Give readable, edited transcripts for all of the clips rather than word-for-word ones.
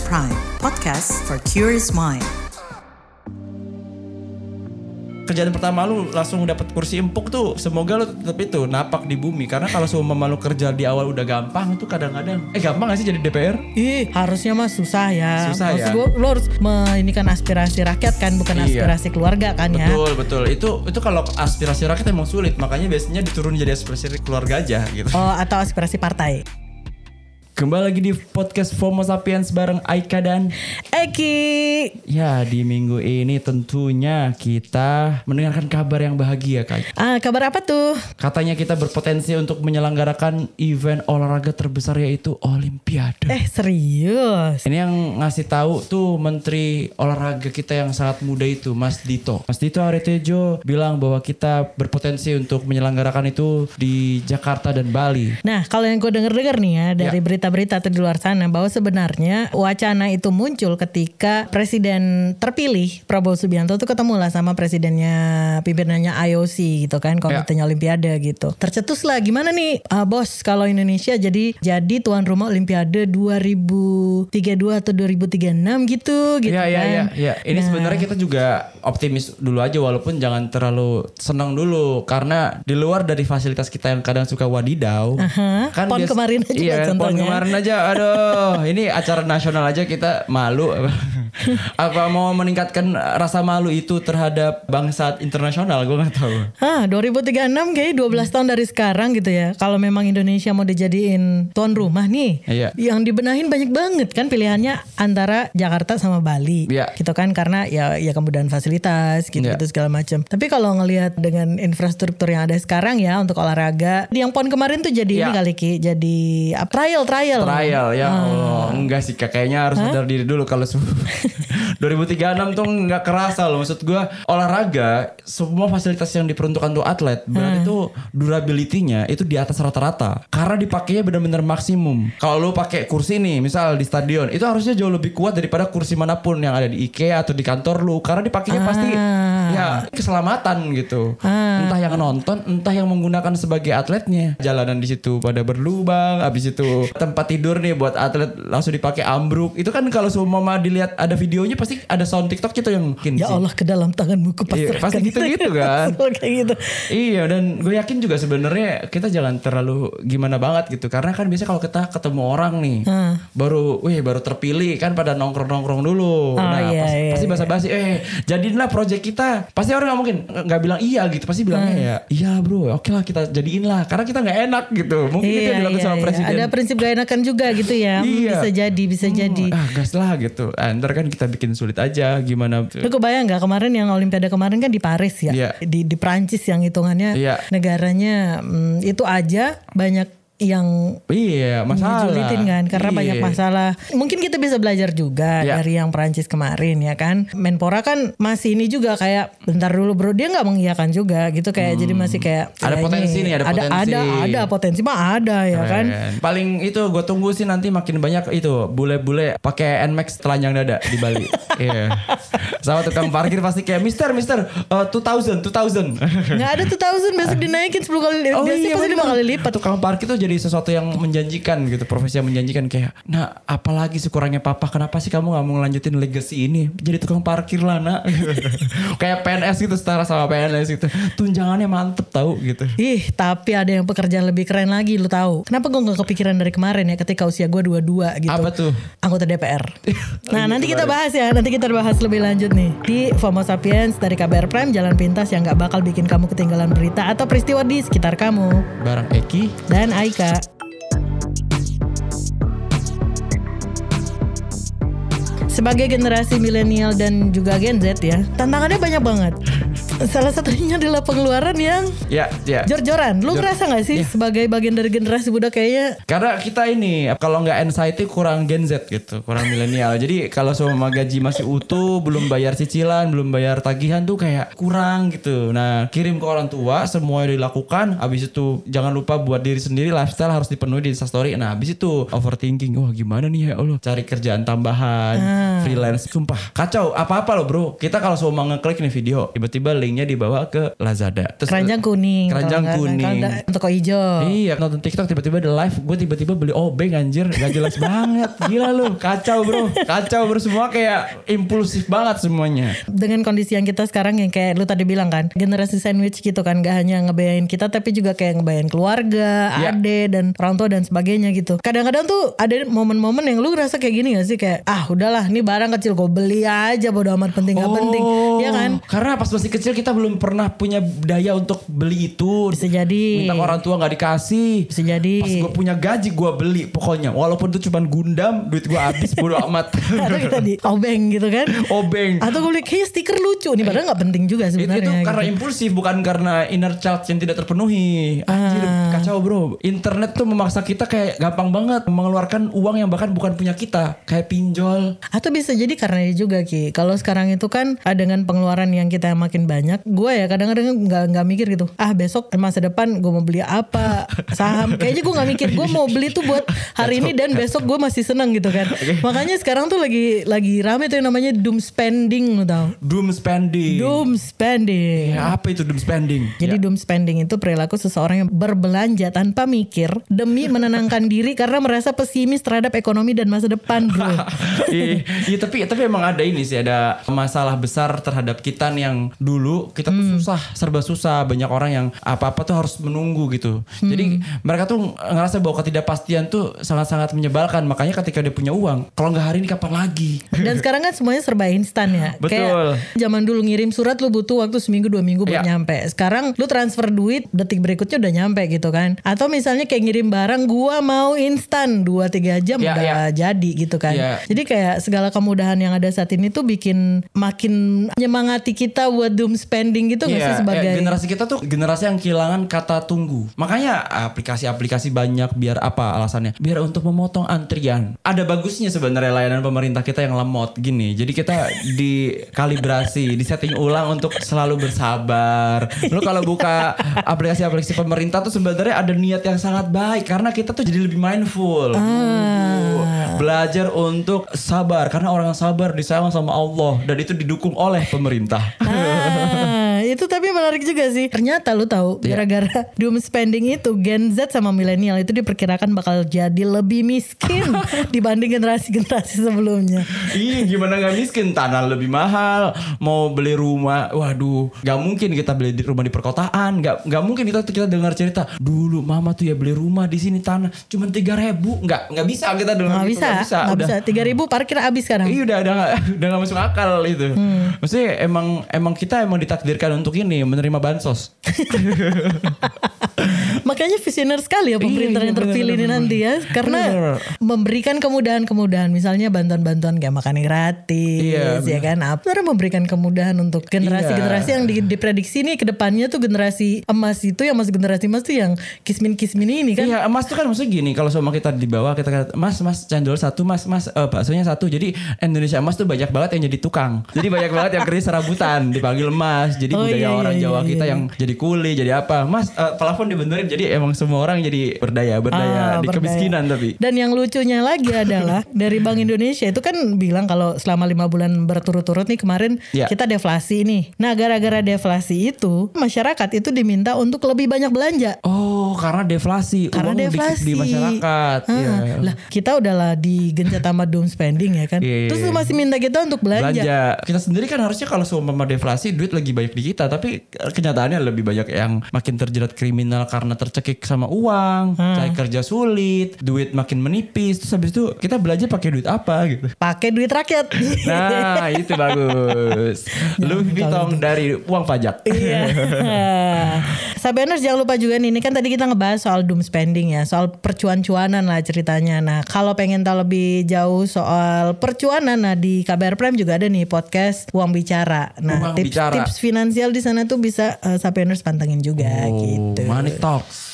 Prime, podcast for curious mind. Kerjaan pertama lu langsung dapat kursi empuk tuh, semoga lu tetap itu napak di bumi. Karena kalau semua lu kerja di awal udah gampang, itu kadang-kadang gampang gak sih jadi DPR? Harusnya mah susah ya. Susah maksud ya. gue lo harus ini kan aspirasi rakyat kan, bukan aspirasi keluarga kan ya. Betul. Itu kalau aspirasi rakyat emang sulit, makanya biasanya diturunin jadi aspirasi keluarga aja gitu. Atau aspirasi partai. Kembali lagi di podcast FOMO Sapiens bareng Aika dan Eki. Ya, di minggu ini tentunya kita mendengarkan kabar yang bahagia, Kak. Kabar apa tuh? Katanya kita berpotensi untuk menyelenggarakan event olahraga terbesar, yaitu Olimpiade. Serius? Ini yang ngasih tahu tuh Menteri Olahraga kita yang sangat muda itu, Mas Dito. Mas Dito Aritejo bilang bahwa kita berpotensi untuk menyelenggarakan itu di Jakarta dan Bali. Nah, kalau yang gue denger-denger nih ya dari berita-berita di luar sana, bahwa sebenarnya wacana itu muncul ketika Presiden terpilih Prabowo Subianto tuh ketemu lah sama presidennya, pimpinannya IOC gitu kan, komitenya Olimpiade gitu. Tercetus lah, gimana nih bos kalau Indonesia jadi tuan rumah Olimpiade 2032 atau 2036 gitu kan. Iya. Ini sebenarnya kita juga optimis dulu aja, walaupun jangan terlalu senang dulu, karena di luar dari fasilitas kita yang kadang suka wadidaw. Kan PON kemarin aja contohnya. PON kemarin aja, aduh, ini acara nasional aja kita malu. Apa mau meningkatkan rasa malu itu terhadap bangsa internasional, gue nggak tahu. 2036 kayaknya 12 tahun dari sekarang gitu ya. Kalau memang Indonesia mau dijadiin tuan rumah nih, yang dibenahin banyak banget kan pilihannya antara Jakarta sama Bali, gitu kan, karena ya kemudahan fasilitas gitu segala macam. Tapi kalau ngelihat dengan infrastruktur yang ada sekarang ya untuk olahraga, yang PON kemarin tuh jadi ini kali Ki, jadi trial ya Allah. Enggak sih, kayaknya harus sadar diri dulu kalau 2036 tuh nggak kerasa loh. Maksud gue, olahraga semua fasilitas yang diperuntukkan untuk atlet berarti tuh durability-nya itu di atas rata-rata, karena dipakainya benar-benar maksimum. Kalau lu pakai kursi nih misal di stadion, itu harusnya jauh lebih kuat daripada kursi manapun yang ada di IKEA atau di kantor lu, karena dipakainya pasti ya keselamatan gitu. Entah yang nonton, entah yang menggunakan sebagai atletnya. Jalanan di situ pada berlubang, habis itu tempat tidur nih buat atlet langsung dipakai ambruk. Itu kan kalau semua dilihat ada videonya pasti ada sound TikTok gitu yang mungkin ya Allah ke dalam tanganmu kupasrahkan. Pasti gitu kan. Kayak gitu. Iya, dan gue yakin juga sebenarnya kita jangan terlalu gimana banget gitu, karena kan biasanya kalau kita ketemu orang nih baru terpilih kan pada nongkrong dulu. Pasti basa-basi jadiinlah project kita. Pasti orang nggak bilang iya gitu, pasti bilangnya iya bro, oke lah kita jadiin lah, karena kita nggak enak gitu. Mungkin itu yang dilakukan sama presiden. Ada prinsip gak enakan juga gitu ya. Bisa jadi. Gas lah gitu. Ntar kan kita bikin sulit aja gimana. Lu kebayang gak kemarin yang Olimpiade kemarin kan di Paris ya, di Prancis yang hitungannya negaranya itu aja banyak yang masalah julitin kan, karena banyak masalah. Mungkin kita bisa belajar juga dari yang Perancis kemarin ya kan. Menpora kan masih ini juga kayak bentar dulu bro, dia nggak mengiyakan juga gitu, kayak jadi masih kayak ada potensi nih, ada potensi mah ada ya kan. Paling itu gue tunggu sih nanti makin banyak itu bule-bule pakai Nmax telanjang dada di Bali. Sama tukang parkir pasti kayak Mister 2000 nggak ada 2000 besok dinaikin 10 kali pasti 5 kali lipat. Tukang parkir tuh jadi sesuatu yang menjanjikan gitu, profesi yang menjanjikan, kayak apalagi sekurangnya papa, kenapa sih kamu gak mau ngelanjutin legacy ini jadi tukang parkir lah nak. Kayak PNS gitu, setara sama PNS gitu, tunjangannya mantep tahu gitu. Tapi ada yang pekerjaan lebih keren lagi, lu tahu kenapa gue gak kepikiran dari kemarin ya, ketika usia gue 22 gitu. Apa tuh? Anggota DPR. Nah nanti kita bahas ya, nanti kita bahas lebih lanjut nih di FOMO Sapiens dari KBR Prime, jalan pintas yang gak bakal bikin kamu ketinggalan berita atau peristiwa di sekitar kamu. Bareng Eki dan Aika. Sebagai generasi milenial dan juga Gen Z ya, tantangannya banyak banget. Salah satunya adalah pengeluaran yang jor-joran. Lu ngerasa gak sih sebagai bagian dari generasi muda kayaknya? Karena kita ini kalau gak anxiety kurang Gen Z gitu, kurang milenial. Jadi kalau semua gaji masih utuh, belum bayar cicilan, belum bayar tagihan tuh kayak kurang gitu. Nah kirim ke orang tua, semuanya dilakukan. Habis itu jangan lupa buat diri sendiri, lifestyle harus dipenuhi di Instastory. Nah habis itu overthinking, wah gimana nih ya Allah, cari kerjaan tambahan, freelance. Sumpah kacau, apa-apa loh bro. Kita kalau semua ngeklik nih video, tiba-tiba styling-nya dibawa ke Lazada. Terus keranjang kuning. Toko hijau. Iya, nonton TikTok tiba-tiba ada live, gue tiba-tiba beli obeng anjir, gak jelas banget. Gila lu, kacau bro, semua kayak impulsif banget semuanya. Dengan kondisi yang kita sekarang yang kayak lu tadi bilang kan, generasi sandwich gitu kan, gak hanya ngebayain kita tapi juga kayak ngebayain keluarga, ade dan orang tua dan sebagainya gitu. Kadang-kadang tuh ada momen-momen yang lu ngerasa kayak gini gak sih, kayak udahlah ini barang kecil gue beli aja bodo amat, penting gak penting, ya kan? Karena pas masih kecil kita belum pernah punya daya untuk beli itu. Bisa jadi. Minta orang tua gak dikasih. Bisa jadi. Pas gue punya gaji gue beli pokoknya. Walaupun itu cuma Gundam, duit gue habis bodo amat. Atau tadi obeng gitu kan. Obeng. Atau gue beli stiker lucu nih, padahal gak penting juga sebenarnya. Itu karena gitu. Impulsif, bukan karena inner child yang tidak terpenuhi. Anjir, kacau bro. Internet tuh memaksa kita kayak gampang banget mengeluarkan uang yang bahkan bukan punya kita. Kayak pinjol. Atau bisa jadi karena juga Ki, kalau sekarang itu kan dengan pengeluaran yang kita makin banyak, gue ya kadang-kadang nggak mikir gitu. Besok masa depan gue mau beli apa, saham. Kayaknya gue nggak mikir. Gue mau beli tuh buat hari ini dan besok gue masih seneng gitu kan. Okay. Makanya sekarang tuh lagi rame tuh yang namanya doom spending, lo tau? Doom spending. Ya, apa itu doom spending? Jadi doom spending itu perilaku seseorang yang berbelanja tanpa mikir demi menenangkan diri karena merasa pesimis terhadap ekonomi dan masa depan, bro. Iya, tapi emang ada ini sih, ada masalah besar terhadap kita nih, yang dulu kita tuh serba susah, banyak orang yang apa-apa tuh harus menunggu gitu. Jadi mereka tuh ngerasa bahwa ketidakpastian tuh sangat-sangat menyebalkan. Makanya ketika dia punya uang, kalau nggak hari ini kapan lagi? Dan sekarang kan semuanya serba instan ya. Betul. Kayak zaman dulu ngirim surat lu butuh waktu seminggu 2 minggu buat nyampe. Sekarang lu transfer duit detik berikutnya udah nyampe gitu kan. Atau misalnya kayak ngirim barang, gua mau instan 2-3 jam udah jadi gitu kan. Jadi kayak segala kemudahan yang ada saat ini tuh bikin makin menyemangati kita buat doom spending gitu gak sih sebagai generasi kita tuh generasi yang kehilangan kata tunggu. Makanya aplikasi-aplikasi banyak, biar apa alasannya? Biar untuk memotong antrian. Ada bagusnya sebenarnya layanan pemerintah kita yang lemot gini. Jadi kita dikalibrasi, disetting ulang untuk selalu bersabar. Lu kalau buka aplikasi-aplikasi pemerintah tuh sebenarnya ada niat yang sangat baik, karena kita tuh jadi lebih mindful. Belajar untuk sabar, karena orang yang sabar disayang sama Allah, dan itu didukung oleh pemerintah. Itu tapi menarik juga sih. Ternyata lu tahu gara-gara doom spending itu Gen Z sama milenial itu diperkirakan bakal jadi lebih miskin dibanding generasi-generasi sebelumnya. Iya, gimana gak miskin? Tanah lebih mahal, mau beli rumah, waduh, gak mungkin kita beli rumah di perkotaan. Gak mungkin kita dengar cerita dulu mama tuh ya beli rumah di sini tanah cuma 3.000. Nggak bisa kita dengar gitu. Nggak bisa. 3.000 parkir habis sekarang. Iya, udah nggak masuk akal itu. Maksudnya emang kita ditakdirkan untuk ini menerima bansos. Makanya visioner sekali ya pemerintah yang terpilih ini nanti ya, karena memberikan kemudahan-kemudahan, misalnya bantuan-bantuan kayak makan gratis, ya kan, apa memberikan kemudahan untuk generasi-generasi yang diprediksi nih kedepannya tuh generasi emas itu, yang masuk generasi emas tuh yang kismin-kismin ini kan. Iya, emas tuh kan maksudnya gini, kalau sama kita di bawah kita kata mas cendol 1, mas baksonya 1. Jadi Indonesia emas tuh banyak banget yang jadi tukang. Jadi banyak banget yang kerja serabutan dipanggil emas. Jadi budaya orang Jawa kita yang jadi kuli, jadi apa? Mas, plafon dibenerin. Jadi emang semua orang jadi berdaya di kemiskinan tapi. Dan yang lucunya lagi adalah dari Bank Indonesia itu kan bilang kalau selama 5 bulan berturut-turut nih kemarin kita deflasi nih. Nah, gara-gara deflasi itu masyarakat itu diminta untuk lebih banyak belanja. Oh, karena deflasi. Karena deflasi di masyarakat. Lah, kita udahlah digenjat sama doom spending ya kan. Terus lu masih minta kita untuk belanja. Kita sendiri kan harusnya kalau seumpama deflasi duit lagi banyak di kita, tapi kenyataannya lebih banyak yang makin terjerat kriminal karena tercekik sama uang, cari kerja sulit, duit makin menipis. Terus habis itu kita belanja pakai duit apa gitu? Pakai duit rakyat. Nah, itu bagus. Louis Vuitton dari uang pajak. Iya. Sabeners, jangan lupa juga nih, ini kan tadi kita ngebahas soal doom spending ya, soal percuan-cuanan lah ceritanya. Nah, kalau pengen tahu lebih jauh soal percuanan, nah di KBR Prime juga ada nih podcast Uang Bicara. Nah, tips finansial di sana tuh bisa Sabeners pantengin juga gitu. Money Talks.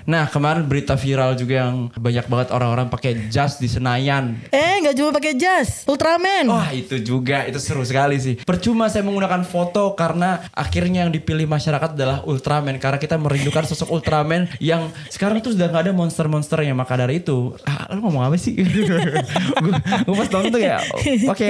Nah, kemarin berita viral juga yang banyak banget orang-orang pakai jas di Senayan. nggak cuma pakai jas, Ultraman. Wah itu juga, itu seru sekali sih. Percuma saya menggunakan foto karena akhirnya yang dipilih masyarakat adalah Ultraman. Karena kita merindukan sosok Ultraman yang sekarang tuh sudah gak ada monster-monsternya. Maka dari itu, lu ngomong apa sih? Gue pas nonton tuh ya, oke.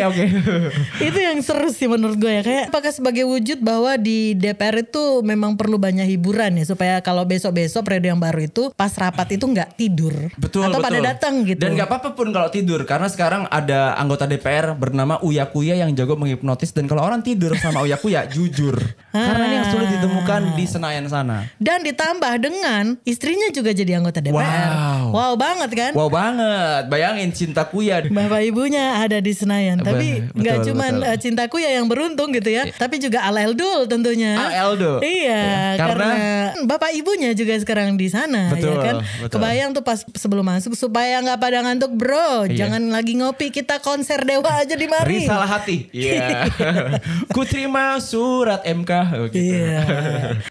Itu yang seru sih menurut gue ya. Kayak apakah sebagai wujud bahwa di DPR itu memang perlu banyak hiburan ya. Supaya kalau besok-besok periode yang baru itu pas rapat itu gak tidur. Betul. Atau pada datang gitu. Dan gak apa-apa pun kalau tidur. Karena sekarang ada anggota DPR bernama Uya Kuya yang jago menghipnotis. Dan kalau orang tidur sama Uya Kuya, jujur. Karena ini yang sulit ditemukan di Senayan sana. Dan ditambah dengan istrinya juga jadi anggota DPR. Wow banget kan? Wow banget. Bayangin Cinta Kuya. Bapak ibunya ada di Senayan. Tapi gak cuma Cinta Kuya yang beruntung gitu ya. Tapi juga Al Eldul tentunya. Al Eldul. Iya. Karena bapak ibunya juga sekarang di sana. Betul, ya kan? Betul. Kebayang tuh pas sebelum masuk supaya gak pada ngantuk bro. Jangan lagi ngopi, kita konser Dewa aja di mari. Risalah hati. Iya. Ku terima surat MK. Gitu. Iya.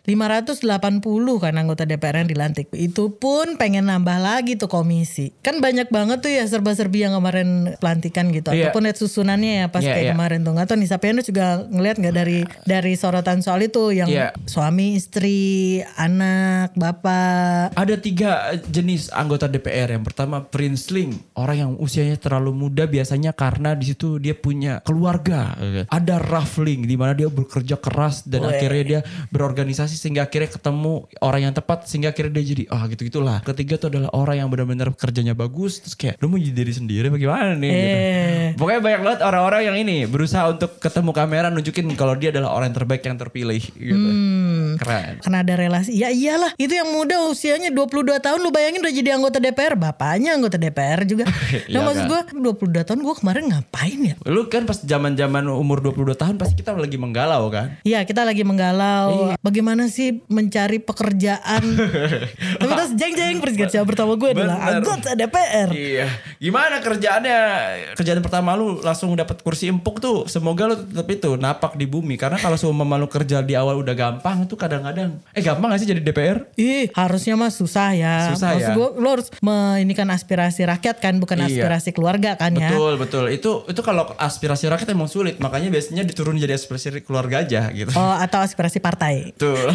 580 kan anggota DPR yang dilantik. Itu pun pengen nambah lagi tuh komisi. Kan banyak banget tuh ya serba-serbi yang kemarin pelantikan gitu. Ataupun lihat susunannya ya pas kayak kemarin tuh. Gak tau nih Sapianus juga ngeliat gak dari sorotan soal itu yang suami, istri, anak, bapak. Ada 3 jenis anggota DPR. Yang pertama Princeling, orang yang usianya terlalu muda biasanya karena di situ dia punya keluarga. Ada Ruffling di mana dia bekerja keras dan akhirnya dia berorganisasi sehingga akhirnya ketemu orang yang tepat sehingga akhirnya dia jadi gitu-gitulah. Ketiga tuh adalah orang yang benar-benar kerjanya bagus terus kayak lu mau jadi diri sendiri bagaimana nih gitu. Pokoknya banyak banget orang-orang yang ini berusaha untuk ketemu kamera nunjukin kalau dia adalah orang yang terbaik yang terpilih gitu. Keren. Karena ada relasi. Ya iyalah, itu yang muda usianya 22 tahun lu bayangin udah jadi anggota DPR, bapaknya anggota DPR juga. Nah maksud gue 22 tahun gue kemarin ngapain ya? Lu kan pas zaman-zaman umur 22 tahun pasti kita lagi menggalau kan? Iya, kita lagi menggalau. Bagaimana sih mencari pekerjaan? Tapi terus jeng-jeng pekerjaan pertama gue adalah anggota DPR. Iya. Gimana kerjaannya? Kerjaan pertama lu langsung dapat kursi empuk tuh. Semoga lu tetap itu napak di bumi. Karena kalau semua lu kerja di awal udah gampang itu kadang-kadang. Gampang gak sih jadi DPR? Harusnya mah susah ya. Maksud gue lu harus ini kan aspirasi rakyat kan, bukan aspirasi keluarga kan ya. Betul. Itu kalau aspirasi rakyat emang sulit. Makanya biasanya diturun jadi aspirasi keluarga aja gitu. Atau aspirasi partai. Betul.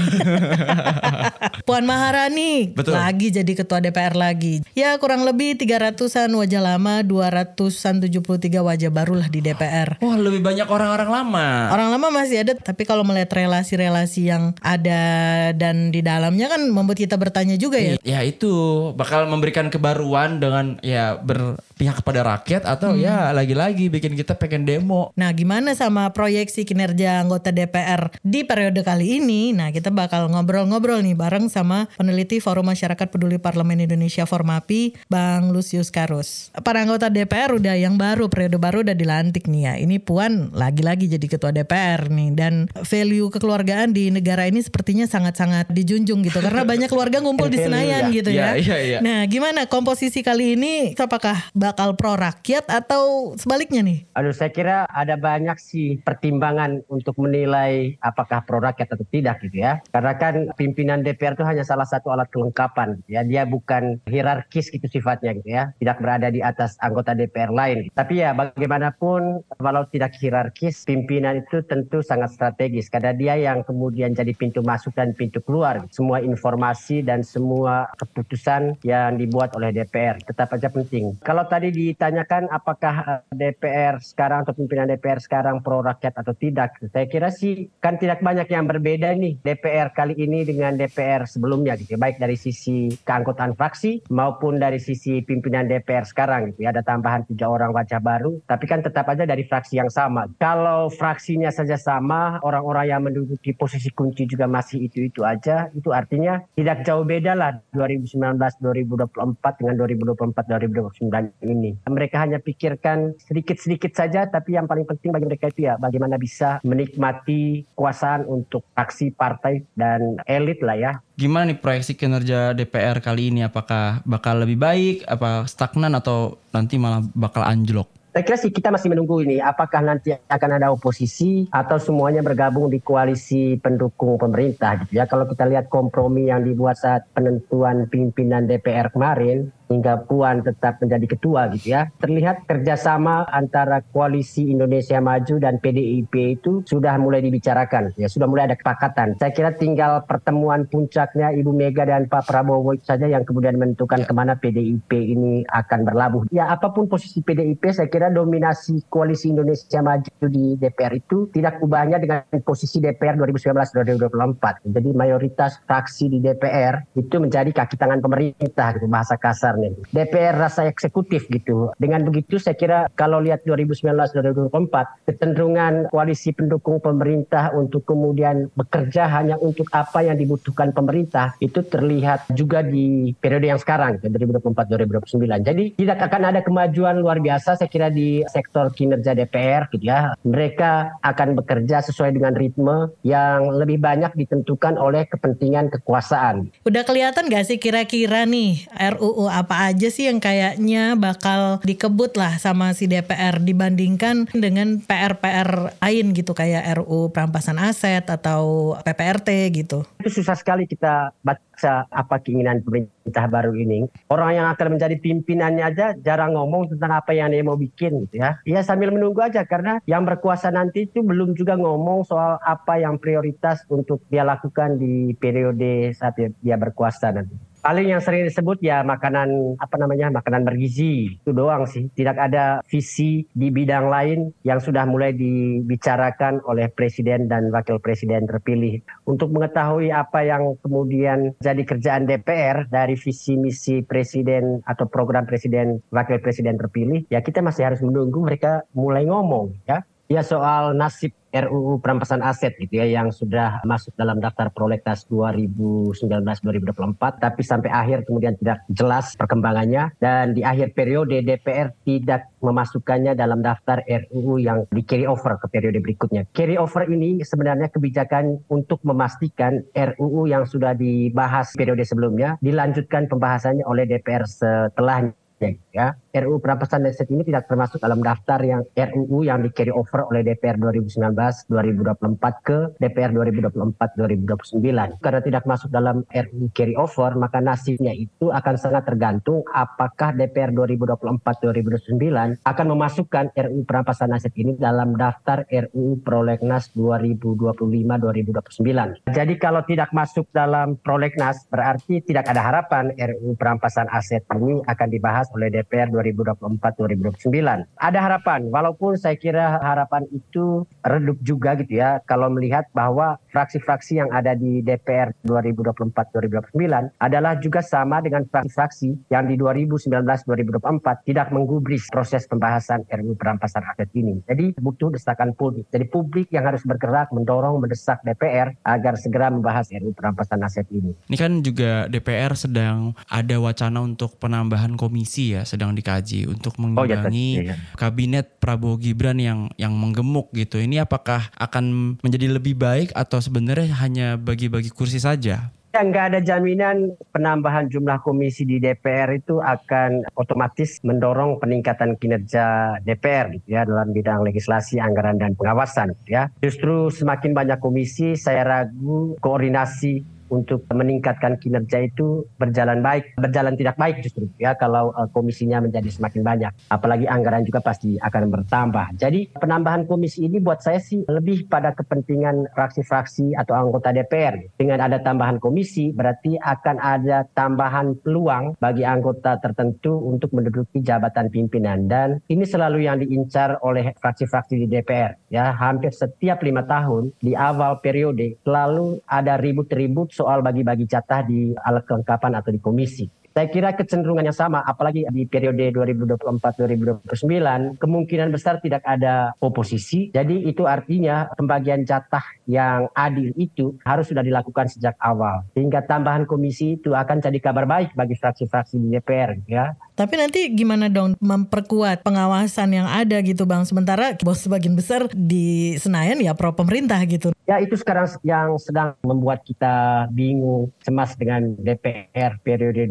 Puan Maharani lagi jadi ketua DPR lagi. Ya kurang lebih 300-an wajah lama, 273 wajah baru lah di DPR. Wah lebih banyak orang-orang lama. Orang lama masih ada, tapi kalau melihat relasi-relasi yang ada dan di dalamnya kan membuat kita bertanya juga ya. Ya itu bakal memberikan kebaruan dengan ya berpihak kepada rakyat atau ya lagi-lagi bikin kita pengen demo. Nah gimana sama proyeksi kinerja anggota DPR di periode kali ini? Nah kita bakal ngobrol-ngobrol nih bareng sama peneliti Forum Masyarakat Peduli Parlemen Indonesia Formapi, Bang Lusius Karus. Para anggota DPR udah yang baru, periode baru udah dilantik nih ya. Ini Puan lagi-lagi jadi ketua DPR nih. Dan value kekeluargaan di negara ini sepertinya sangat-sangat dijunjung gitu. Karena banyak keluarga ngumpul di Senayan gitu ya. Iya. Nah gimana komposisi kali ini? Apakah bakal pro rakyat atau sebaliknya nih? Saya kira ada banyak sih pertimbangan untuk menilai apakah pro rakyat atau tidak gitu ya. Karena kan pimpinan DPR itu hanya salah satu alat kelengkapan ya. Dia bukan hierarkis gitu sifatnya gitu ya. Tidak berada di atas anggota DPR lain. Tapi ya bagaimanapun walau tidak hierarkis, pimpinan itu tentu sangat strategis. Karena dia yang kemudian jadi pintu masuk dan pintu keluar. Semua informasi dan semua keputusan yang dibuat oleh DPR tetap aja penting. Kalau tadi ditanyakan apakah DPR sekarang atau pimpinan DPR sekarang pro rakyat atau tidak, saya kira sih kan tidak banyak yang berbeda nih DPR kali ini dengan DPR sebelumnya gitu. Baik dari sisi keanggotaan fraksi maupun dari sisi pimpinan DPR sekarang gitu ya. Ada tambahan 3 orang wajah baru, tapi kan tetap aja dari fraksi yang sama. Kalau fraksinya saja sama, orang-orang yang menduduki posisi kunci juga masih itu-itu aja, itu artinya tidak jauh beda lah 2019-2024 dengan 2024-2029 ini. Mereka hanya pikirkan sedikit-sedikit saja, tapi yang paling penting bagi mereka itu ya bagaimana bisa menikmati kekuasaan untuk fraksi, partai, dan elit lah ya. Gimana nih proyeksi kinerja DPR kali ini? Apakah bakal lebih baik, apa stagnan atau nanti malah bakal anjlok? Saya kira sih kita masih menunggu ini. Apakah nanti akan ada oposisi atau semuanya bergabung di koalisi pendukung pemerintah gitu ya. Kalau kita lihat kompromi yang dibuat saat penentuan pimpinan DPR kemarin, hingga Puan tetap menjadi ketua gitu ya. Terlihat kerjasama antara Koalisi Indonesia Maju dan PDIP itu sudah mulai dibicarakan, ya sudah mulai ada kesepakatan. Saya kira tinggal pertemuan puncaknya Ibu Mega dan Pak Prabowo saja yang kemudian menentukan kemana PDIP ini akan berlabuh. Ya apapun posisi PDIP, saya kira dominasi Koalisi Indonesia Maju di DPR itu tidak ubahnya dengan posisi DPR 2019-2024. Jadi mayoritas fraksi di DPR itu menjadi kaki tangan pemerintah gitu bahasa kasarnya. DPR rasa eksekutif gitu. Dengan begitu saya kira kalau lihat 2019-2024 kecenderungan koalisi pendukung pemerintah untuk kemudian bekerja hanya untuk apa yang dibutuhkan pemerintah itu terlihat juga di periode yang sekarang 2024-2029. Jadi tidak akan ada kemajuan luar biasa saya kira di sektor kinerja DPR gitu ya. Mereka akan bekerja sesuai dengan ritme yang lebih banyak ditentukan oleh kepentingan kekuasaan. Udah kelihatan gak sih kira-kira nih RUU apa aja sih yang kayaknya bakal dikebut lah sama si DPR dibandingkan dengan PR-PR lain gitu kayak RUU perampasan aset atau PPRT gitu? Itu susah sekali kita baca apa keinginan pemerintah baru ini. Orang yang akan menjadi pimpinannya aja jarang ngomong tentang apa yang dia mau bikin gitu ya. Ya sambil menunggu aja karena yang berkuasa nanti itu belum juga ngomong soal apa yang prioritas untuk dia lakukan di periode saat dia berkuasa nanti. Paling yang sering disebut ya makanan makanan bergizi itu doang sih. Tidak ada visi di bidang lain yang sudah mulai dibicarakan oleh presiden dan wakil presiden terpilih. Untuk mengetahui apa yang kemudian jadi kerjaan DPR dari visi misi presiden atau program presiden wakil presiden terpilih, ya kita masih harus menunggu mereka mulai ngomong ya. Ya soal nasib RUU perampasan aset gitu ya yang sudah masuk dalam daftar prolegnas 2019-2024 tapi sampai akhir kemudian tidak jelas perkembangannya dan di akhir periode DPR tidak memasukkannya dalam daftar RUU yang di carry over ke periode berikutnya. Carry over ini sebenarnya kebijakan untuk memastikan RUU yang sudah dibahas periode sebelumnya dilanjutkan pembahasannya oleh DPR setelahnya. Ya, RUU perampasan aset ini tidak termasuk dalam daftar yang RUU yang di carry over oleh DPR 2019-2024 ke DPR 2024-2029. Karena tidak masuk dalam RUU carry over, maka nasibnya itu akan sangat tergantung apakah DPR 2024-2029 akan memasukkan RUU perampasan aset ini dalam daftar RUU prolegnas 2025-2029. Jadi kalau tidak masuk dalam prolegnas berarti tidak ada harapan RUU perampasan aset ini akan dibahas oleh DPR 2024-2029. Ada harapan, walaupun saya kira harapan itu redup juga gitu ya, kalau melihat bahwa fraksi-fraksi yang ada di DPR 2024-2029 adalah juga sama dengan fraksi-fraksi yang di 2019-2024 tidak menggubris proses pembahasan RUU perampasan aset ini. Jadi butuh desakan publik. Jadi publik yang harus bergerak, mendorong, mendesak DPR agar segera membahas RUU perampasan aset ini. Ini kan juga DPR sedang ada wacana untuk penambahan komisi ya, sedang dikaji untuk mengimbangi kabinet Prabowo Gibran yang menggemuk gitu. Ini apakah akan menjadi lebih baik atau sebenarnya hanya bagi-bagi kursi saja? Nggak ada jaminan penambahan jumlah komisi di DPR itu akan otomatis mendorong peningkatan kinerja DPR gitu ya dalam bidang legislasi, anggaran dan pengawasan gitu ya. Justru semakin banyak komisi, saya ragu koordinasi untuk meningkatkan kinerja itu berjalan tidak baik justru ya kalau komisinya menjadi semakin banyak, apalagi anggaran juga pasti akan bertambah. Jadi penambahan komisi ini buat saya sih lebih pada kepentingan fraksi-fraksi atau anggota DPR. Dengan ada tambahan komisi berarti akan ada tambahan peluang bagi anggota tertentu untuk menduduki jabatan pimpinan dan ini selalu yang diincar oleh fraksi-fraksi di DPR ya. Hampir setiap 5 tahun di awal periode selalu ada ribut-ribut soal bagi-bagi jatah di alat kelengkapan atau di komisi. Saya kira kecenderungannya sama, apalagi di periode 2024-2029, kemungkinan besar tidak ada oposisi. Jadi itu artinya pembagian jatah yang adil itu harus sudah dilakukan sejak awal. Sehingga tambahan komisi itu akan jadi kabar baik bagi fraksi-fraksi di DPR. Ya. Tapi nanti gimana dong memperkuat pengawasan yang ada gitu Bang? Sementara bos sebagian besar di Senayan ya pro pemerintah gitu. Ya itu sekarang yang sedang membuat kita bingung, cemas dengan DPR periode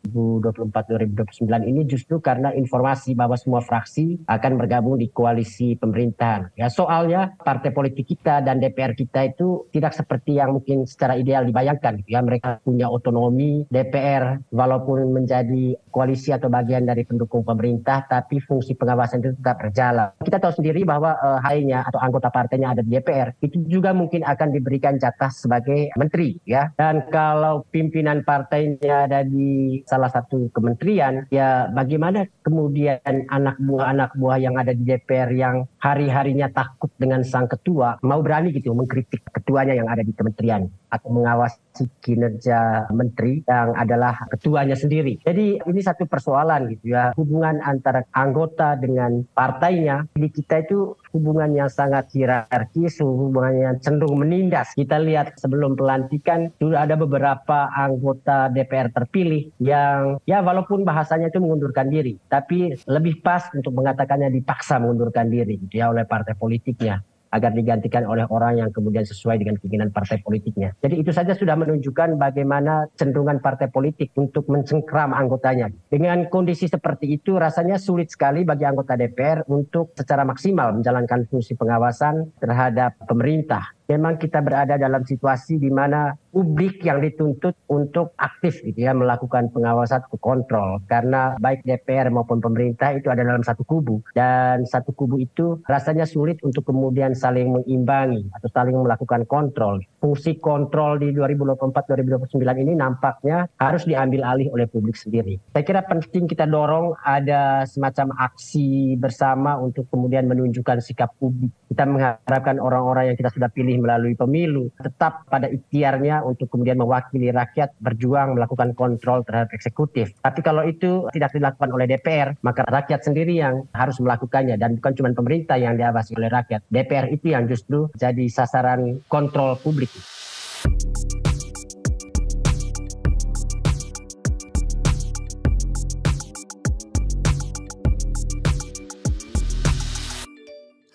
2024-2029 ini justru karena informasi bahwa semua fraksi akan bergabung di koalisi pemerintahan. Ya soalnya partai politik kita dan DPR kita itu tidak seperti yang mungkin secara ideal dibayangkan. Ya, mereka punya otonomi DPR walaupun menjadi koalisi atau bagian dari pendukung pemerintah, tapi fungsi pengawasan itu tetap berjalan. Kita tahu sendiri bahwa HI-nya atau anggota partainya ada di DPR, itu juga mungkin akan diberikan jatah sebagai menteri, ya. Dan kalau pimpinan partainya ada di salah satu kementerian, ya bagaimana kemudian anak buah yang ada di DPR yang hari-harinya takut dengan sang ketua mau berani gitu mengkritik ketuanya yang ada di kementerian atau mengawasi kinerja menteri yang adalah ketuanya sendiri. Jadi ini satu persoalan gitu ya, hubungan antara anggota dengan partainya. Di kita itu hubungan yang sangat hierarkis, hubungan yang cenderung menindas. Kita lihat sebelum pelantikan sudah ada beberapa anggota DPR terpilih yang ya walaupun bahasanya itu mengundurkan diri, tapi lebih pas untuk mengatakannya dipaksa mengundurkan diri gitu ya oleh partai politiknya, agar digantikan oleh orang yang kemudian sesuai dengan keinginan partai politiknya. Jadi itu saja sudah menunjukkan bagaimana cenderungan partai politik untuk mencengkram anggotanya. Dengan kondisi seperti itu rasanya sulit sekali bagi anggota DPR untuk secara maksimal menjalankan fungsi pengawasan terhadap pemerintah. Memang kita berada dalam situasi di mana publik yang dituntut untuk aktif gitu ya melakukan pengawasan atau kontrol, karena baik DPR maupun pemerintah itu ada dalam satu kubu, dan satu kubu itu rasanya sulit untuk kemudian saling mengimbangi atau saling melakukan kontrol. Fungsi kontrol di 2024-2029 ini nampaknya harus diambil alih oleh publik sendiri. Saya kira penting kita dorong ada semacam aksi bersama untuk kemudian menunjukkan sikap publik. Kita mengharapkan orang-orang yang kita sudah pilih melalui pemilu tetap pada ikhtiarnya untuk kemudian mewakili rakyat, berjuang melakukan kontrol terhadap eksekutif. Tapi kalau itu tidak dilakukan oleh DPR, maka rakyat sendiri yang harus melakukannya, dan bukan cuma pemerintah yang diawasi oleh rakyat. DPR itu yang justru jadi sasaran kontrol publik.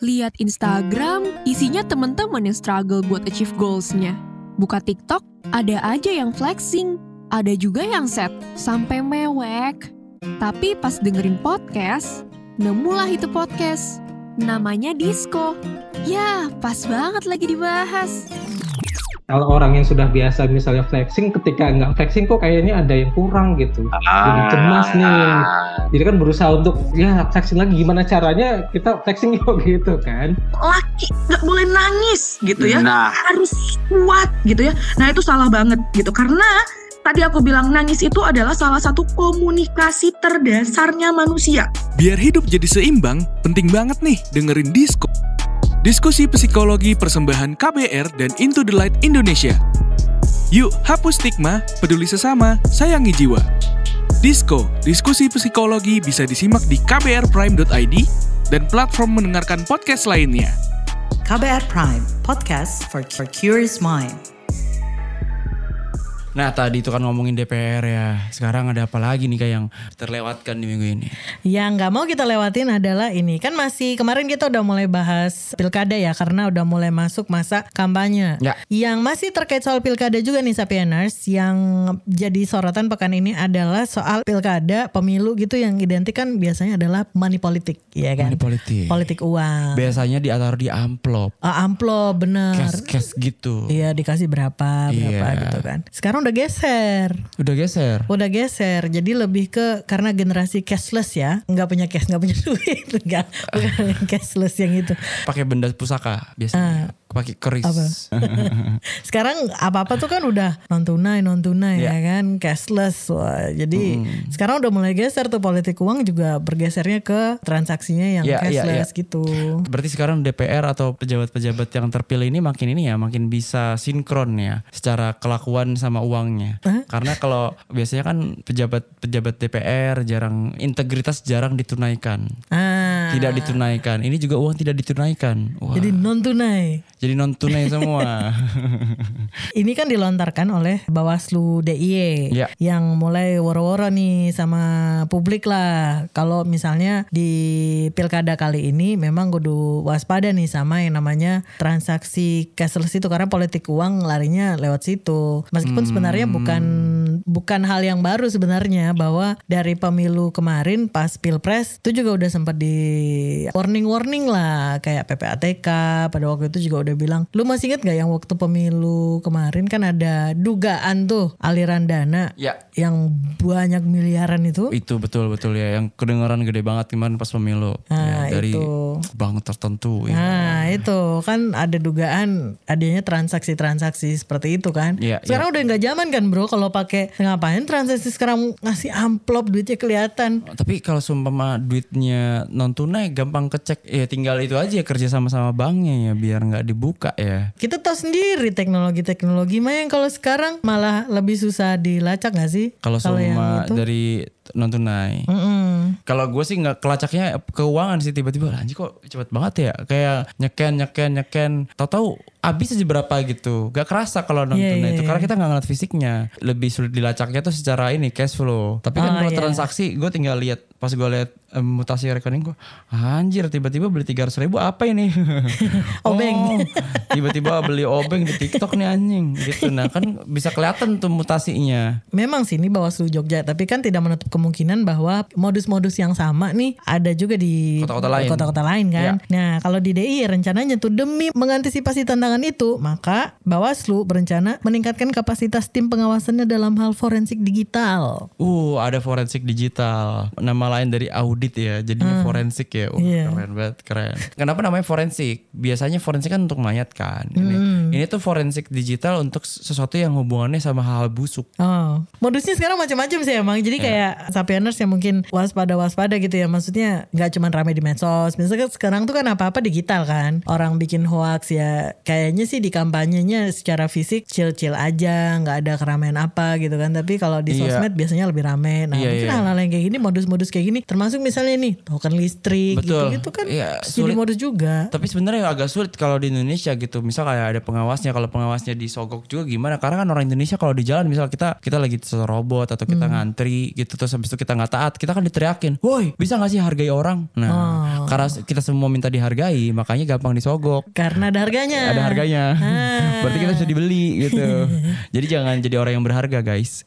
Lihat Instagram, isinya teman-teman yang struggle buat achieve goals-nya. Buka TikTok, ada aja yang flexing, ada juga yang sad, sampai mewek. Tapi pas dengerin podcast, nemulah itu podcast. Namanya Disco. Ya, pas banget lagi dibahas. Kalau orang yang sudah biasa misalnya flexing, ketika nggak flexing kok kayaknya ada yang kurang gitu. Jadi cemas nih. Jadi kan berusaha untuk ya flexing lagi, gimana caranya kita flexing yuk gitu kan. Laki nggak boleh nangis gitu ya. Harus kuat gitu ya. Nah itu salah banget gitu. Karena tadi aku bilang nangis itu adalah salah satu komunikasi terdasarnya manusia. Biar hidup jadi seimbang, penting banget nih dengerin Disco. Diskusi psikologi persembahan KBR dan Into the Light Indonesia. Yuk hapus stigma, peduli sesama, sayangi jiwa. Disco, diskusi psikologi bisa disimak di kbrprime.id dan platform mendengarkan podcast lainnya. KBR Prime, podcast for curious mind. Nah tadi itu kan ngomongin DPR ya. Sekarang ada apa lagi nih kayak yang terlewatkan di minggu ini? Yang gak mau kita lewatin adalah ini. Kan masih kemarin kita udah mulai bahas pilkada ya, karena udah mulai masuk masa kampanye. Ya. Yang masih terkait soal pilkada juga nih Sapieners, yang jadi sorotan pekan ini adalah soal pilkada, pemilu gitu yang identik kan biasanya adalah money politik, ya kan? Money politik. Politik uang. Biasanya ditaruh di amplop. Amplop, bener. Cash gitu. Iya, dikasih berapa gitu kan. Sekarang udah geser. Jadi lebih ke karena generasi cashless ya, nggak punya cash, nggak punya duit, bukan cashless yang itu. Pakai benda pusaka biasanya. Pakai keris. Sekarang apa-apa tuh kan udah non tunai ya kan, cashless. Wah, jadi sekarang udah mulai geser tuh politik uang juga bergesernya ke transaksinya yang cashless gitu. Berarti sekarang DPR atau pejabat-pejabat yang terpilih ini makin bisa sinkron ya secara kelakuan sama uangnya. Karena kalau biasanya kan pejabat DPR integritas jarang ditunaikan. Tidak ditunaikan. Ini juga uang tidak ditunaikan. Wah. Jadi non tunai semua. Ini kan dilontarkan oleh Bawaslu DIY yang mulai woro-woro nih sama publik lah. Kalau misalnya di pilkada kali ini memang kudu waspada nih sama yang namanya transaksi cashless itu, karena politik uang larinya lewat situ. Meskipun sebenarnya bukan Dan bukan hal yang baru sebenarnya, bahwa dari pemilu kemarin pas Pilpres itu juga udah sempat di warning lah, kayak PPATK pada waktu itu juga udah bilang, lu masih inget gak yang waktu pemilu kemarin kan ada dugaan tuh aliran dana yang banyak miliaran itu. Itu betul ya, yang kedengaran gede banget kemarin pas pemilu dari bank tertentu. Nah itu kan ada dugaan adanya transaksi seperti itu kan. Sekarang udah nggak zaman kan bro, kalau pakai ngapain transaksi sekarang, ngasih amplop duitnya kelihatan. Tapi kalau seumpama duitnya non tunai gampang kecek, ya tinggal itu aja kerja sama banknya ya biar nggak dibuka ya. Kita tahu sendiri teknologi mah yang kalau sekarang malah lebih susah dilacak nggak sih? Kalau seumpama dari non tunai. Kalau gue sih nggak kelacaknya keuangan sih, tiba-tiba anjir kok cepet banget ya, kayak nyeken tahu-tahu habis aja berapa gitu, gak kerasa kalau non tunai itu karena kita nggak ngeliat fisiknya, lebih sulit dilacaknya tuh secara ini cash flow. Tapi kan kalau transaksi gue tinggal lihat, pas gue lihat mutasi rekening gue, anjir tiba-tiba beli 300.000 apa ini? Obeng. Tiba-tiba beli obeng di TikTok nih anjing gitu. Nah kan bisa kelihatan tuh mutasinya. Memang sih ini Bawaslu Jogja, tapi kan tidak menutup kemungkinan bahwa modus-modus yang sama nih ada juga di kota-kota lain kan. Nah kalau di DIY rencananya tuh demi mengantisipasi tantangan itu, maka Bawaslu berencana meningkatkan kapasitas tim pengawasannya dalam hal forensik digital. Ada forensik digital, nama lain dari audit ya, jadinya forensik ya. Keren banget, keren. Kenapa namanya forensik? Biasanya forensik kan untuk mayat kan. Ini tuh forensik digital untuk sesuatu yang hubungannya sama hal busuk. Modusnya sekarang macam-macam sih emang. Jadi kayak sapieners yang mungkin waspada gitu ya. Maksudnya nggak cuma rame di medsos. Misalnya sekarang tuh kan apa-apa digital kan. Orang bikin hoax ya. Kayaknya sih di kampanyenya secara fisik chill-chill aja, nggak ada keramaian apa gitu kan. Tapi kalau di sosmed biasanya lebih rame. Nah mungkin hal-hal yang kayak gini, modus-modus kayak gini, termasuk misalnya nih token listrik gitu kan jadi modus juga. Tapi sebenarnya agak sulit kalau di Indonesia gitu. Misal kayak ada pengawasnya, kalau pengawasnya disogok juga gimana? Karena kan orang Indonesia kalau di jalan misal kita lagi robot atau kita ngantri gitu, terus habis itu kita nggak taat, kita kan diteriakin, woi bisa nggak sih hargai orang? Nah karena kita semua minta dihargai, makanya gampang disogok. Karena ada harganya. Berarti kita bisa dibeli gitu. Jadi jangan jadi orang yang berharga guys.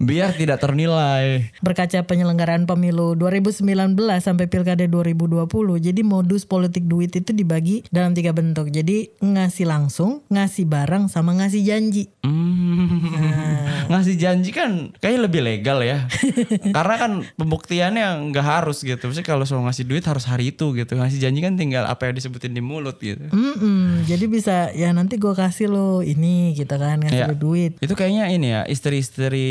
Biar tidak ternilai. Berkaca penyelenggaraan pemilu 2019 sampai pilkada 2020, jadi modus politik duit itu dibagi dalam 3 bentuk. Jadi ngasih langsung, ngasih barang, sama ngasih janji. Ngasih janji kan kayaknya lebih legal ya. Karena kan pembuktiannya nggak harus gitu. Maksudnya kalau soal ngasih duit harus hari itu gitu. Ngasih janji kan tinggal apa yang disebutin di mulut gitu. Jadi bisa ya nanti gue kasih lo ini gitu kan, ngasih lo duit. Itu kayaknya ini ya, istri-istri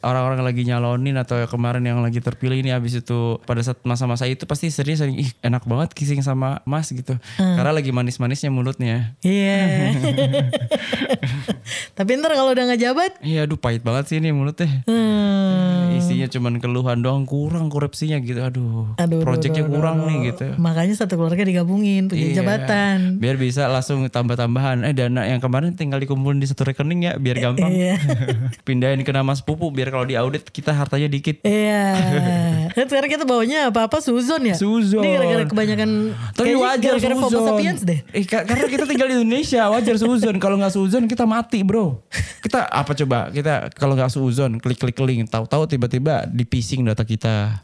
orang-orang lagi nyalonin atau kemarin yang lagi terpilih ini, abis itu pada saat masa-masa itu pasti istrinya sering enak banget kissing sama mas gitu. Karena lagi manis-manisnya mulutnya. Tapi ntar kalau udah gak jabat, aduh pahit banget sih ini mulutnya. Isinya cuman keluhan doang, kurang korupsinya gitu. Aduh projectnya kurang nih gitu. Makanya satu keluarga digabungin punya jabatan, biar bisa langsung tambah-tambahan. Dana yang kemarin tinggal dikumpulin di satu rekening ya, biar gampang. Pindahin ke nama sepupu, biar kalau diaudit kita hartanya dikit. Kan sekarang kita bawanya apa-apa suzon ya. Suzon. Ini gara-gara kebanyakan. Tapi wajar gara-gara suzon. Homo sapiens deh. Karena kita tinggal di Indonesia, wajar suzon. Kalau nggak suzon kita mati bro. Kita apa coba? Kita kalau nggak suzon klik link, tahu-tahu tiba-tiba di phishing data kita.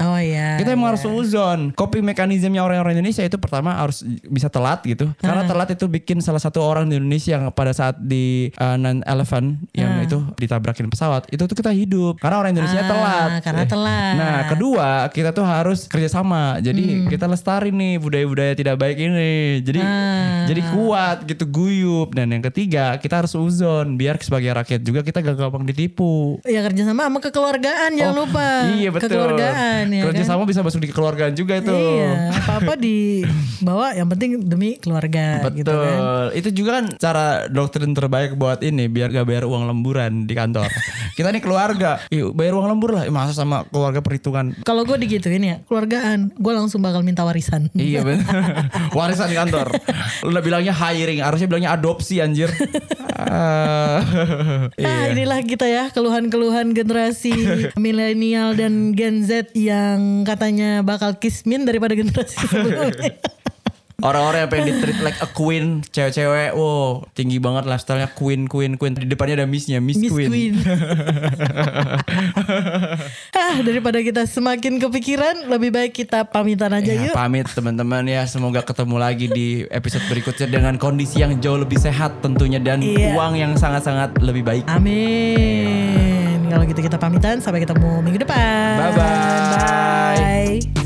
Kita emang harus suzon. Coping mekanismenya orang-orang Indonesia itu pertama harus bisa telat gitu. Karena telat itu bikin salah satu orang di Indonesia yang pada saat di 9/11 yang itu ditabrakin pesawat, itu tuh kita hidup karena orang Indonesia telat. Karena telat. Nah kedua, kita tuh harus kerjasama. Jadi kita lestari nih budaya-budaya tidak baik ini. Jadi kuat gitu, guyup. Dan yang ketiga, kita harus uzon biar sebagai rakyat juga kita gak gampang ditipu. Ya kerjasama sama kekeluargaan, jangan lupa. Iya betul. Kekeluargaan ya. Kerjasama kan? Bisa masuk di kekeluargaan juga itu. Iya. Apa-apa dibawa, yang penting demi keluarga. Betul. Gitu kan. Itu juga kan cara doktrin terbaik buat ini, biar gak bayar uang lemburan di kantor. Kita nih keluarga, yuk bayar uang lembur lah. Masa sama keluarga perhitungan. Kalau gue digituin ya, keluargaan, gue langsung bakal minta warisan. Iya benar. Warisan di kantor. Lu udah bilangnya hiring, harusnya bilangnya adopsi anjir. Inilah kita ya, keluhan-keluhan generasi milenial dan Gen Z yang katanya bakal kismin daripada generasi sebelumnya. Orang-orang yang pengen di-treat like a queen, cewek-cewek, wow, tinggi banget lifestyle-nya queen. Di depannya ada Miss Queen. Daripada kita semakin kepikiran, lebih baik kita pamitan aja yuk. Pamit teman-teman ya, semoga ketemu lagi di episode berikutnya dengan kondisi yang jauh lebih sehat tentunya dan uang yang sangat-sangat lebih baik. Amin. Kalau gitu kita pamitan, sampai ketemu minggu depan. Bye-bye. Bye.